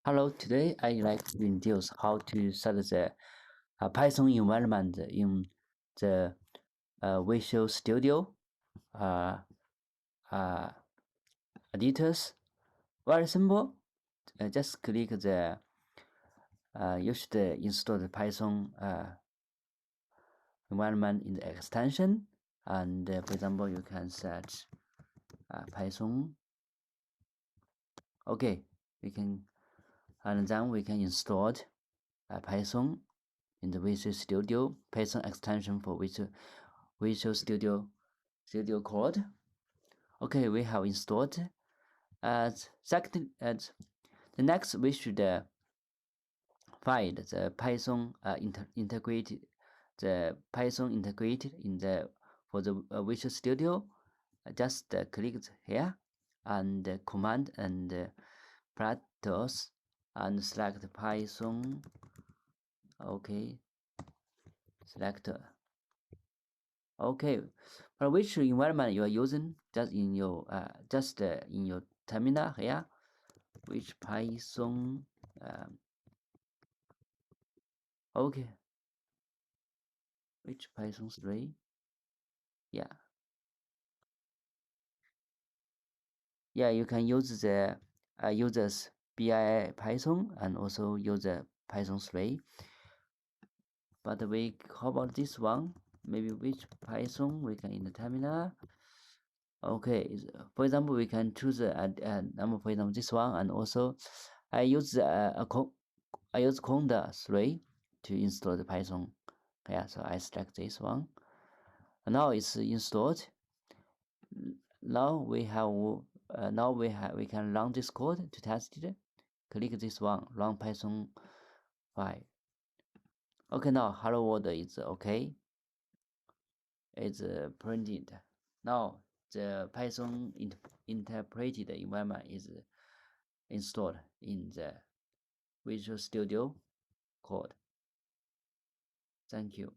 Hello, today I'd like to introduce how to set the Python environment in the Visual Studio editors. Very simple. Just click the you should install the Python environment in the extension, and for example, you can search Python. Okay, we can, and then we can install Python in the Visual Studio, Python extension for Visual Studio Code. Okay, we have installed. Second, the next we should find the Python integrated in the for the Visual Studio. Just click here and command and Platos and select Python. Okay, select. Okay, for which environment you are using, just in your terminal here, which Python. Okay, which Python 3? Yeah, you can use the users BI Python and also use the Python 3. But how about this one? Maybe which Python we can in the terminal. Okay, for example, we can choose number, for example, this one, and also I use Conda 3 to install the Python. Yeah, so I select this one. Now it's installed. Now we can run this code to test it. Click this one, run Python 5. Okay, now hello world is okay. It's printed. Now the Python interpreted environment is installed in the Visual Studio Code. Thank you.